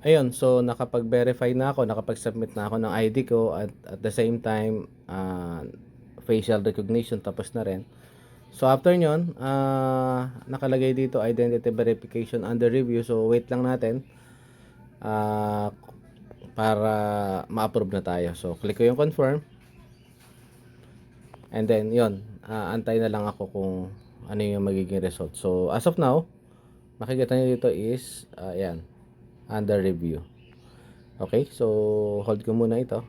Ayun, so nakapag-verify na ako, nakapag-submit na ako ng ID ko at the same time, facial recognition tapos na rin. So after nyon, nakalagay dito identity verification under review. So wait lang natin para ma-approve na tayo. So click ko yung confirm. And then yon, antay na lang ako kung ano yung magiging result. So as of now, makikita nyo dito is yan, under review. Okay, so hold ko muna ito.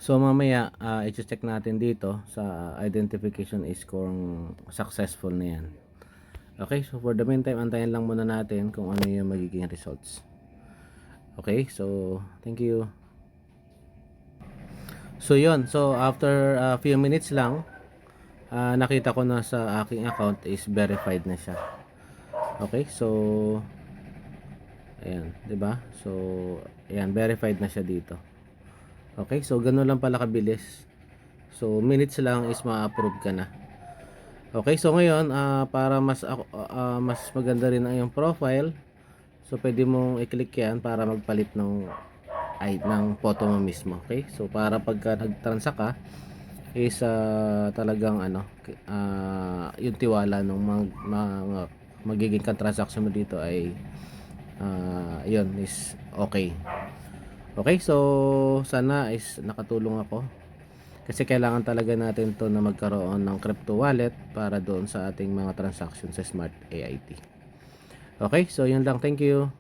So mamaya i-check natin dito sa identification is kung successful na yan. Okay, so for the meantime, antayin lang muna natin kung ano yung magiging results. Okay, so thank you. So yon, so after a few minutes lang, nakita ko na sa aking account is verified na siya. Okay, so ayan, 'di ba? So ayan, verified na siya dito. Okay, so ganoon lang pala kabilis. So minutes lang is ma-approve ka na. Okay, so ngayon para mas maganda rin ang iyong profile, so pwede mong i-click 'yan para magpalit ng photo mo mismo. Okay? So para pagka nag-transact ka is talagang yung tiwala ng mga magiging transaction mo dito ay yun is okay. Okay, so sana is nakatulong ako. Kasi kailangan talaga natin to na magkaroon ng crypto wallet para doon sa ating mga transaction sa Smart AIT. Okay, so yun lang. Thank you.